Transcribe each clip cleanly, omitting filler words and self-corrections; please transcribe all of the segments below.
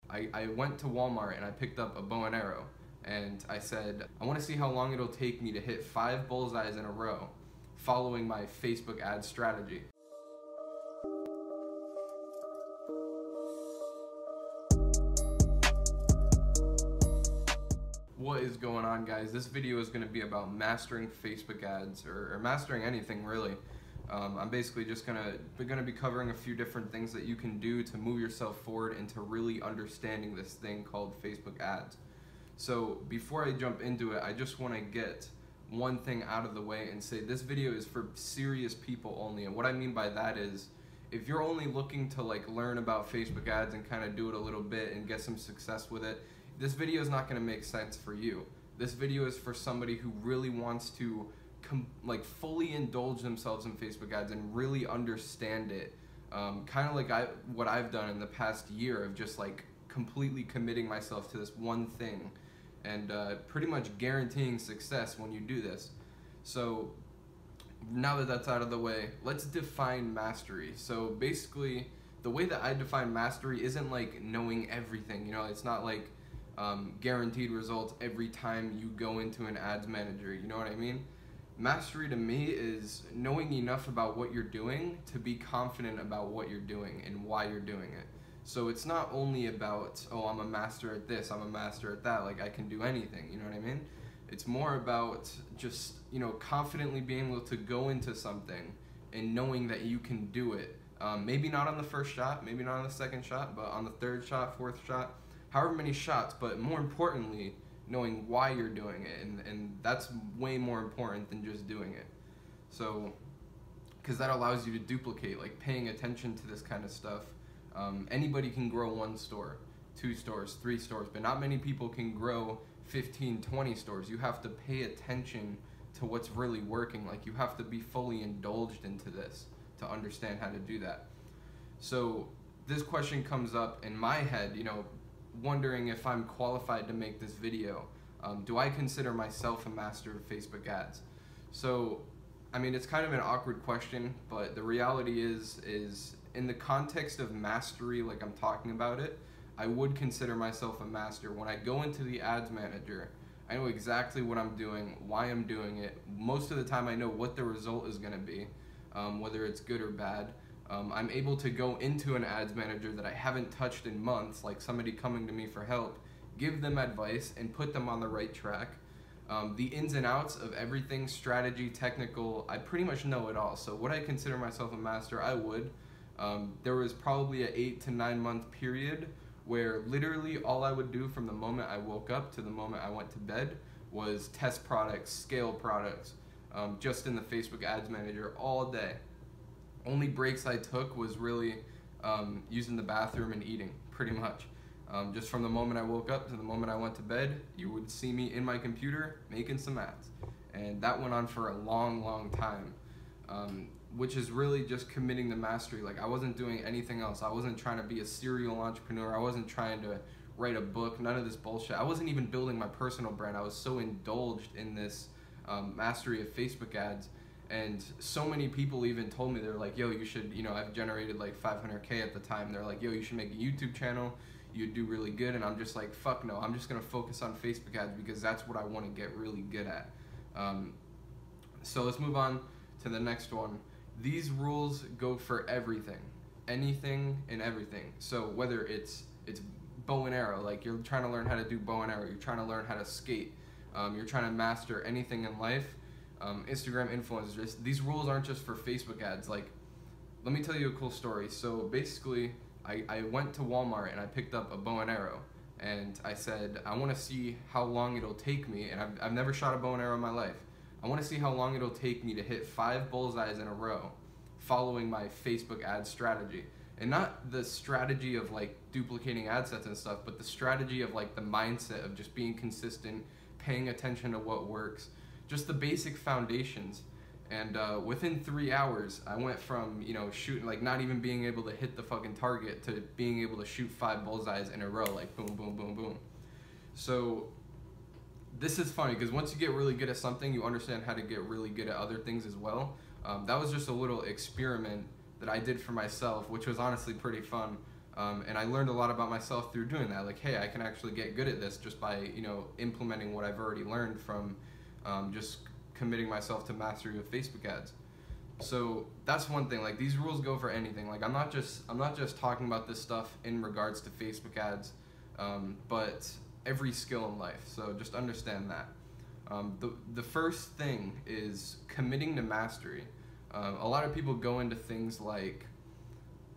I went to Walmart and I picked up a bow and arrow, and I said, I want to see how long it'll take me to hit 5 bullseyes in a row following my Facebook ad strategy. What is going on, guys? This video is going to be about mastering Facebook ads, or mastering anything really. I'm basically just gonna be covering a few different things that you can do to move yourself forward into really understanding this thing called Facebook ads. So before I jump into it, I just want to get one thing out of the way and say this video is for serious people only. And what I mean by that is, if you're only looking to learn about Facebook ads and kind of do it a little bit and get some success with it, this video is not going to make sense for you. This video is for somebody who really wants to fully indulge themselves in Facebook ads and really understand it, kind of like what I've done in the past year of just completely committing myself to this one thing and pretty much guaranteeing success when you do this. So now that that's out of the way, let's define mastery. So basically, the way that I define mastery isn't knowing everything. You know, it's not guaranteed results every time you go into an ads manager. You know what I mean? Mastery to me is knowing enough about what you're doing to be confident about what you're doing and why you're doing it. So it's not only about, oh, I'm a master at this, I'm a master at that, I can do anything, you know what I mean? It's more about just, confidently being able to go into something and knowing that you can do it. Maybe not on the first shot, maybe not on the second shot, but on the third shot, fourth shot, however many shots, but more importantly, knowing why you're doing it, and that's way more important than just doing it. So, because that allows you to duplicate, paying attention to this kind of stuff. Anybody can grow 1 store, 2 stores, 3 stores, but not many people can grow 15, 20 stores. You have to pay attention to what's really working. You have to be fully indulged into this to understand how to do that. So this question comes up in my head, wondering if I'm qualified to make this video. Do I consider myself a master of Facebook ads? So, I mean, it's kind of an awkward question, but the reality is in the context of mastery, I'm talking about it, I would consider myself a master. When I go into the ads manager, I know exactly what I'm doing, why I'm doing it. Most of the time I know what the result is gonna be, whether it's good or bad. I'm able to go into an ads manager that I haven't touched in months, like somebody coming to me for help, give them advice and put them on the right track. The ins and outs of everything, strategy, technical, I pretty much know it all. So would I consider myself a master? I would. There was probably an 8 to 9 month period where literally all I would do from the moment I woke up to the moment I went to bed was test products, scale products, just in the Facebook ads manager all day. Only breaks I took was really using the bathroom and eating, pretty much. Just from the moment I woke up to the moment I went to bed, you would see me in my computer making some ads. And that went on for a long, long time, which is really just committing to mastery. I wasn't doing anything else. I wasn't trying to be a serial entrepreneur. I wasn't trying to write a book, none of this bullshit. I wasn't even building my personal brand. I was so indulged in this mastery of Facebook ads. And so many people even told me, they're like, yo, you should, I've generated 500K at the time. They're like, yo, you should make a YouTube channel. You'd do really good. And I'm just like, fuck no, I'm just going to focus on Facebook ads because that's what I want to get really good at. So let's move on to the next one. These rules go for everything, anything and everything. So whether it's bow and arrow, you're trying to learn how to do bow and arrow, you're trying to learn how to skate, you're trying to master anything in life, Instagram influencers, these rules aren't just for Facebook ads. Let me tell you a cool story. So basically, I went to Walmart and I picked up a bow and arrow, and I said, I want to see how long it'll take me, and I've never shot a bow and arrow in my life. I want to see how long it'll take me to hit 5 bullseyes in a row following my Facebook ad strategy. And not the strategy of duplicating ad sets and stuff, but the strategy of the mindset of just being consistent, paying attention to what works, just the basic foundations. And within 3 hours, I went from, shooting, not even being able to hit the fucking target to being able to shoot 5 bullseyes in a row, boom, boom, boom, boom. So this is funny because once you get really good at something, you understand how to get really good at other things as well. That was just a little experiment that I did for myself, which was honestly pretty fun. And I learned a lot about myself through doing that. Like, hey, I can actually get good at this just by, you know, implementing what I've already learned from just committing myself to mastery of Facebook ads. So that's one thing. Like, these rules go for anything. Like, I'm not just talking about this stuff in regards to Facebook ads, but every skill in life. So just understand that. The first thing is committing to mastery. A lot of people go into things like,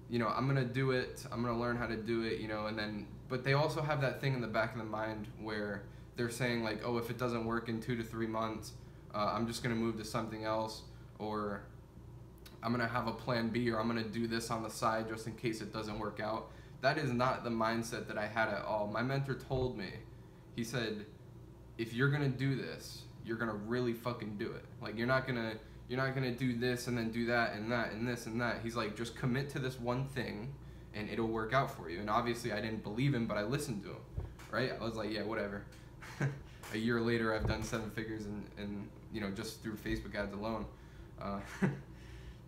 you know, I'm gonna do it, I'm gonna learn how to do it, you know, and then, but they also have that thing in the back of the mind where they're saying like, oh, if it doesn't work in 2 to 3 months, I'm just gonna move to something else, or I'm gonna have a plan B, or I'm gonna do this on the side just in case it doesn't work out. That is not the mindset that I had at all. My mentor told me, he said, if you're gonna do this, you're gonna really fucking do it. Like, you're not gonna do this and then do that and that and this and that. He's like, just commit to this one thing and it'll work out for you. And obviously I didn't believe him, but I listened to him, right? I was like, yeah, whatever. A year later, I've done 7 figures and you know, just through Facebook ads alone.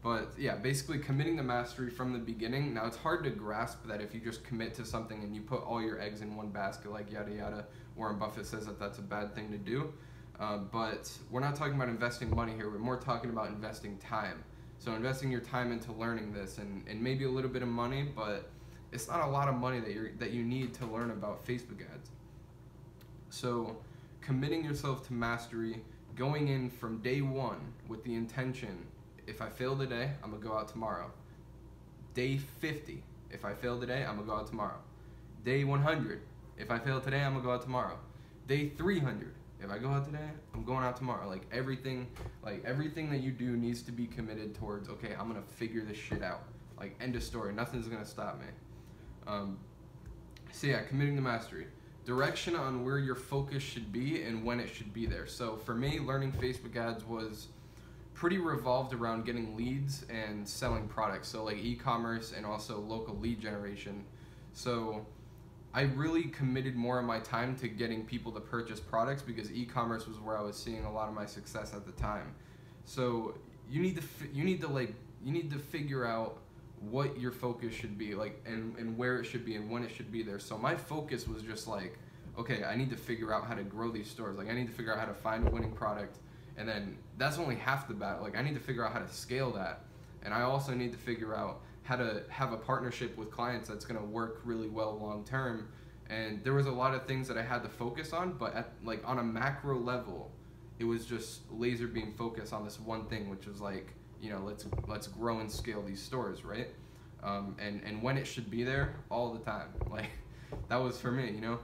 But yeah, basically committing to mastery from the beginning. Now, it's hard to grasp that if you just commit to something and you put all your eggs in one basket, like yada yada. Warren Buffett says that that's a bad thing to do. But we're not talking about investing money here. We're more talking about investing time. So investing your time into learning this, and maybe a little bit of money, but it's not a lot of money that you need to learn about Facebook ads. So committing yourself to mastery, going in from day one with the intention, if I fail today, I'm gonna go out tomorrow. Day 50, if I fail today, I'm gonna go out tomorrow. Day 100, if I fail today, I'm gonna go out tomorrow. Day 300, if I go out today, I'm going out tomorrow. Like, everything that you do needs to be committed towards, okay, I'm gonna figure this shit out. Like, end of story, nothing's gonna stop me. So yeah, committing to mastery. Direction on where your focus should be and when it should be there. So for me, learning Facebook ads was pretty revolved around getting leads and selling products. So like e-commerce and also local lead generation. So I really committed more of my time to getting people to purchase products because e-commerce was where I was seeing a lot of my success at the time. So you need to figure out what your focus should be, like, and where it should be and when it should be there. So my focus was just like, okay, I need to figure out how to grow these stores. Like, I need to figure out how to find a winning product, and then that's only half the battle. Like, I need to figure out how to scale that, and I also need to figure out how to have a partnership with clients that's going to work really well long term. And there was a lot of things that I had to focus on, but like on a macro level, it was just laser beam focus on this one thing, which was like, you know, let's grow and scale these stores, right? And when it should be there, all the time. Like, that was for me, you know.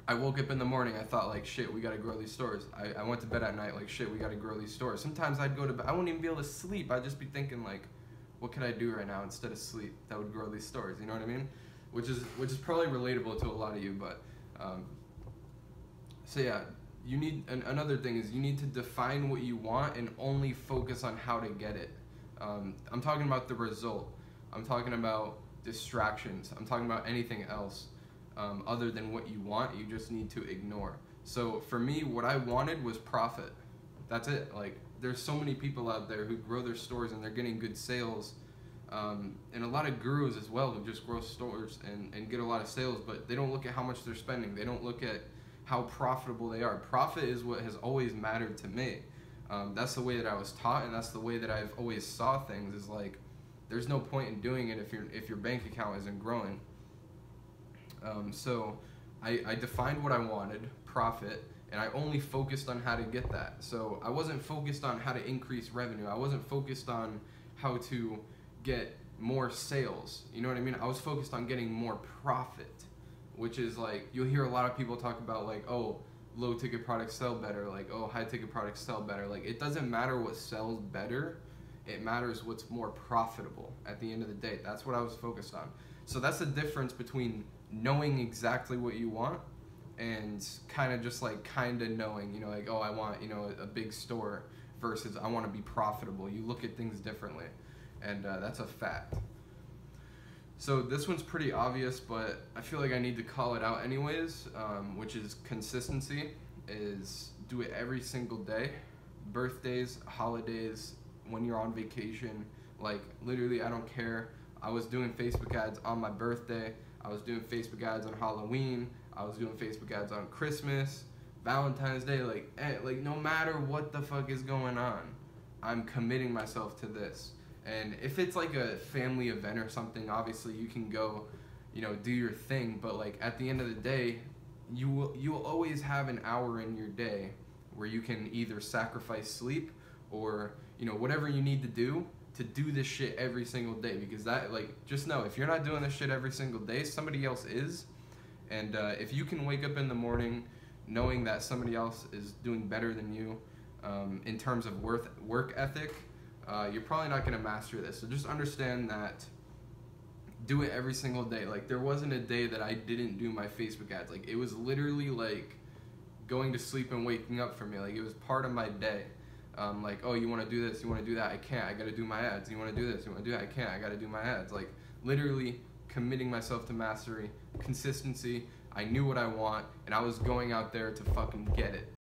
I woke up in the morning, I thought like, shit, we gotta grow these stores. I went to bed at night like, shit, we gotta grow these stores. Sometimes I'd go to bed, I wouldn't even be able to sleep. I'd just be thinking like, what could I do right now instead of sleep that would grow these stores? You know what I mean? Which is probably relatable to a lot of you. But so yeah, you need another thing is you need to define what you want and only focus on how to get it. I'm talking about the result. I'm talking about distractions. I'm talking about anything else other than what you want. You just need to ignore. So for me, what I wanted was profit. That's it. Like, there's so many people out there who grow their stores and they're getting good sales, and a lot of gurus as well who just grow stores and get a lot of sales, but they don't look at how much they're spending. They don't look at how profitable they are. Profit is what has always mattered to me. That's the way that I was taught, and that's the way that I've always saw things, is like, there's no point in doing it if your bank account isn't growing. So I defined what I wanted, profit, and I only focused on how to get that. So I wasn't focused on how to increase revenue. I wasn't focused on how to get more sales. You know what I mean? I was focused on getting more profit, which is like, you'll hear a lot of people talk about like, oh, low ticket products sell better, like, oh, high ticket products sell better. Like, it doesn't matter what sells better, it matters what's more profitable at the end of the day. That's what I was focused on. So that's the difference between knowing exactly what you want and kind of just like knowing, you know, like, oh, I want, you know, a big store versus I want to be profitable. You look at things differently, and that's a fact. So this one's pretty obvious, but I feel like I need to call it out anyways, which is consistency. Is do it every single day. Birthdays, holidays, when you're on vacation, like, literally, I don't care. I was doing Facebook ads on my birthday. I was doing Facebook ads on Halloween. I was doing Facebook ads on Christmas, Valentine's Day. Like no matter what the fuck is going on, I'm committing myself to this. And if it's like a family event or something, obviously you can go, you know, do your thing. But like at the end of the day, you will always have an hour in your day where you can either sacrifice sleep or, you know, whatever you need to do this shit every single day. Because that, like, just know, if you're not doing this shit every single day, somebody else is. And if you can wake up in the morning knowing that somebody else is doing better than you in terms of work ethic, you're probably not going to master this. So just understand that. Do it every single day. Like, there wasn't a day that I didn't do my Facebook ads. Like, it was literally like going to sleep and waking up for me. Like, it was part of my day. Like, oh, you want to do this, you want to do that, I can't, I got to do my ads. You want to do this, you want to do that, I can't, I got to do my ads. Like, literally committing myself to mastery, consistency. I knew what I want, and I was going out there to fucking get it.